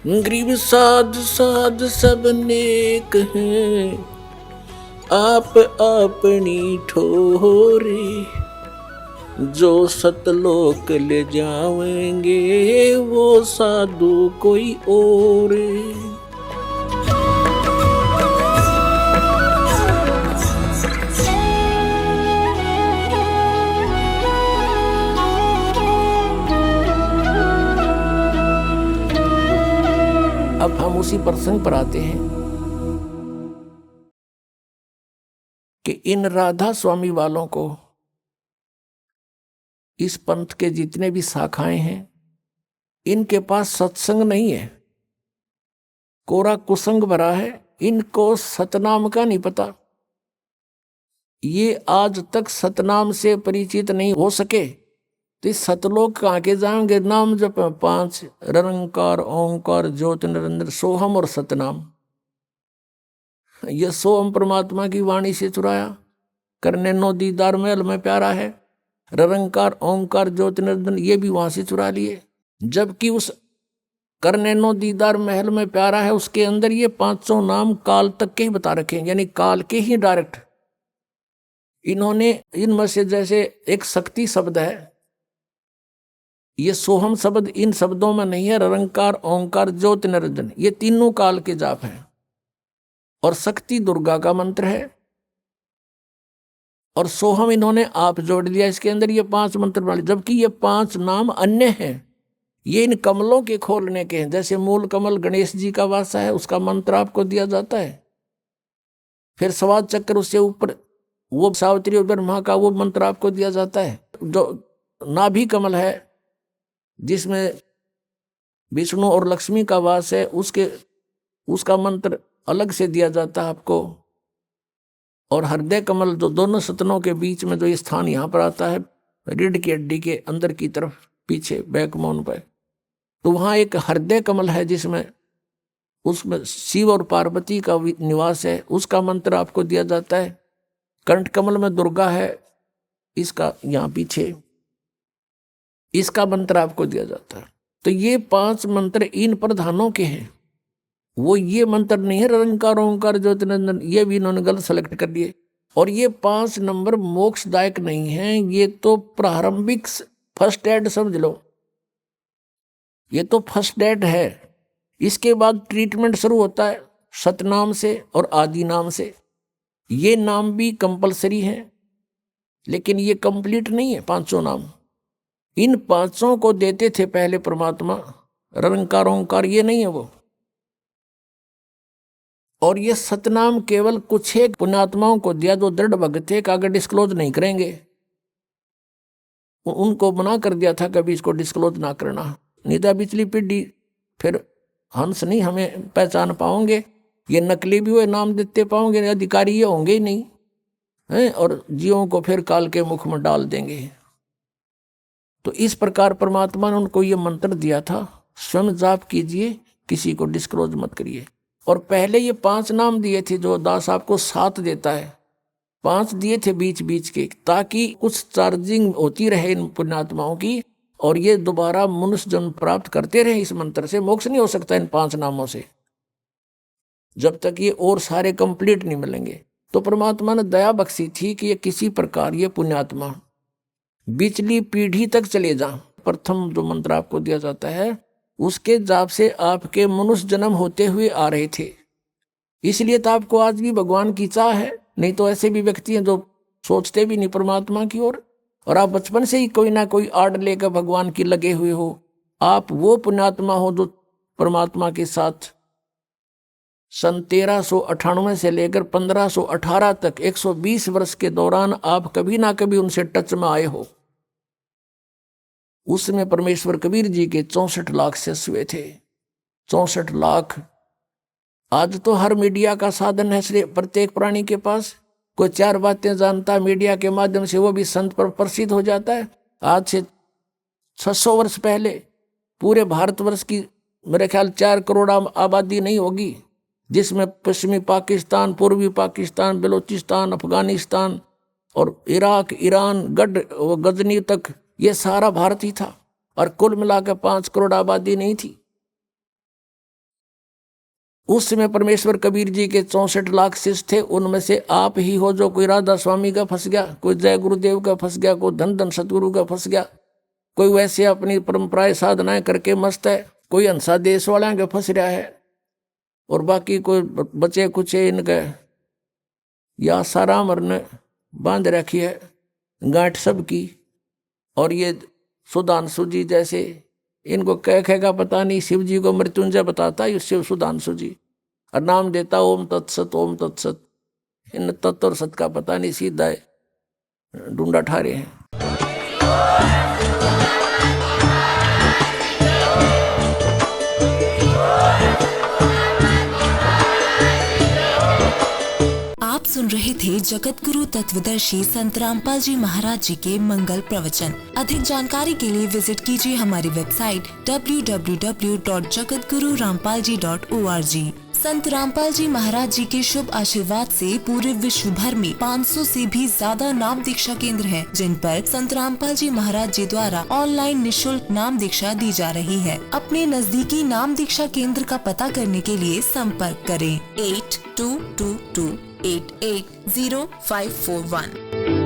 गरीब साध साध सब नेक हैं, आप अपनी ठोरे। जो सतलोक ले जावेंगे वो साधु कोई और। अब हम उसी प्रसंग पर आते हैं कि इन राधा स्वामी वालों को, इस पंथ के जितने भी शाखाएं हैं, इनके पास सत्संग नहीं है, कोरा कुसंग भरा है। इनको सतनाम का नहीं पता, ये आज तक सतनाम से परिचित नहीं हो सके। तो इस सतलोक कहाँ के जाएंगे? नाम जप 5 निरंकार ओंकार ज्योति निरंजन सोहम और सतनाम। ये सोहम परमात्मा की वाणी से चुराया, करने नो दीदार महल में प्यारा है। निरंकार ओंकार ज्योति निरंजन ये भी वहां से चुरा लिए। जबकि उस करने नो दीदार महल में प्यारा है उसके अंदर ये 500 नाम काल तक के ही बता रखे हैं, यानी काल के ही डायरेक्ट। इन्होंने इनमें से जैसे एक शक्ति शब्द है, ये सोहम शब्द इन शब्दों में नहीं है। निरंकार ओंकार ज्योति निरंजन ये तीनों काल के जाप हैं, और शक्ति दुर्गा का मंत्र है, और सोहम इन्होंने आप जोड़ दिया इसके अंदर। ये 5 मंत्र वाले, जबकि ये 5 नाम अन्य हैं, ये इन कमलों के खोलने के हैं। जैसे मूल कमल गणेश जी का वासा है, उसका मंत्र आपको दिया जाता है। फिर स्वाद चक्र, उससे ऊपर वो सावित्री और ब्रह्मा का वो मंत्र आपको दिया जाता है। जो नाभि कमल है जिसमें विष्णु और लक्ष्मी का वास है, उसका मंत्र अलग से दिया जाता है आपको। और हृदय कमल जो दोनों सतनों के बीच में जो ये स्थान यहाँ पर आता है, रीढ़ की हड्डी के अंदर की तरफ पीछे बैकबोन पर, तो वहाँ एक हृदय कमल है जिसमें उसमें शिव और पार्वती का निवास है, उसका मंत्र आपको दिया जाता है। कंठ कमल में दुर्गा है, इसका यहाँ पीछे इसका मंत्र आपको दिया जाता है। तो ये 5 मंत्र इन प्रधानों के हैं। वो ये मंत्र नहीं है निरंकार ओंकार ज्योति निरंजन, ये भी इन्होंने गलत सेलेक्ट कर लिए। और ये 5 नंबर मोक्षदायक नहीं है, ये तो प्रारंभिक फर्स्ट एड समझ लो, ये तो फर्स्ट एड है। इसके बाद ट्रीटमेंट शुरू होता है सतनाम से और आदि नाम से। ये नाम भी कंपलसरी है, लेकिन ये कंप्लीट नहीं है 500 नाम। इन 500 को देते थे पहले परमात्मा, निरंकार ओंकार ये नहीं है वो। और ये सतनाम केवल कुछ एक पुण्यात्माओं को दिया जो दृढ़ भक्त थे, आगे डिस्क्लोज नहीं करेंगे। उनको मना कर दिया था कभी इसको डिस्क्लोज ना करना, नहीं तो पिछली पीढ़ी फिर हंस नहीं हमें पहचान पाओगे। ये नकली भी हुए नाम देते पाओगे, अधिकारी ये होंगे ही नहीं हैं, और जीवों को फिर काल के मुख में डाल देंगे। तो इस प्रकार परमात्मा ने उनको ये मंत्र दिया था, स्वयं जाप कीजिए, किसी को डिस्क्लोज मत करिए। और पहले ये 5 नाम दिए थे, जो दास आपको 7 देता है, 5 दिए थे बीच बीच के, ताकि कुछ चार्जिंग होती रहे इन पुण्यात्माओं की, और ये दोबारा मनुष्य जन्म प्राप्त करते रहे। इस मंत्र से मोक्ष नहीं हो सकता इन 5 नामों से, जब तक ये और सारे कंप्लीट नहीं मिलेंगे। तो परमात्मा ने दया बख्शी थी कि ये किसी प्रकार ये पुण्यात्मा बिचली पीढ़ी तक चले जा। प्रथम जो मंत्र आपको दिया जाता है उसके जाप से आपके मनुष्य जन्म होते हुए आ रहे थे, इसलिए तो आपको आज भी भगवान की चाह है। नहीं तो ऐसे भी व्यक्ति हैं जो सोचते भी नहीं परमात्मा की ओर, और आप बचपन से ही कोई ना कोई आड़ लेकर भगवान की लगे हुए हो। आप वो पुण्यात्मा हो जो परमात्मा के साथ सन 1398 से लेकर 1518 तक 120 वर्ष के दौरान आप कभी ना कभी उनसे टच में आए हो। उसमें परमेश्वर कबीर जी के 64 लाख शिष्य हुए थे। 64 लाख। आज तो हर मीडिया का साधन है, प्रत्येक प्राणी के पास कोई 4 बातें जानता है मीडिया के माध्यम से, वो भी संत पर प्रसिद्ध हो जाता है। आज से 600 वर्ष पहले पूरे भारतवर्ष की मेरे ख्याल 4 करोड़ आबादी नहीं होगी, जिसमें पश्चिमी पाकिस्तान, पूर्वी पाकिस्तान, बलूचिस्तान, अफगानिस्तान और इराक, ईरान, गजनी तक ये सारा भारत ही था, और कुल मिलाकर 5 करोड़ आबादी नहीं थी। उस समय परमेश्वर कबीर जी के 64 लाख शिष्य थे, उनमें से आप ही हो जो कोई राधा स्वामी का फंस गया, कोई जय गुरुदेव का फंस गया, कोई धन धन सतगुरु का फंस गया, कोई वैसे अपनी परंपराएं साधनाएं करके मस्त है, कोई हंसा देश वाला के फंस रहा है, और बाकी कोई बचे कुछ इनके या सारा मरने बांध रखी है गांठ सबकी। और ये सुधांशु जी जैसे इनको कहेगा पता नहीं, शिव जी को मृत्युंजय बताता है शिव सुधांशु जी, और नाम देता ओम तत्सत ओम तत्सत। इन तत्व और सत का पता नहीं, सीधा है ढूंढा ठा रहे हैं। आप सुन रहे थे जगत गुरु तत्वदर्शी संत रामपाल जी महाराज जी के मंगल प्रवचन। अधिक जानकारी के लिए विजिट कीजिए हमारी वेबसाइट www.jagatgururampalji.org। संत रामपाल जी महाराज जी के शुभ आशीर्वाद से पूरे विश्व भर में 500 से भी ज्यादा नाम दीक्षा केंद्र हैं, जिन पर संत रामपाल जी महाराज जी द्वारा ऑनलाइन निशुल्क नाम दीक्षा दी जा रही है। अपने नजदीकी नाम दीक्षा केंद्र का पता करने के लिए संपर्क करें 8222880541।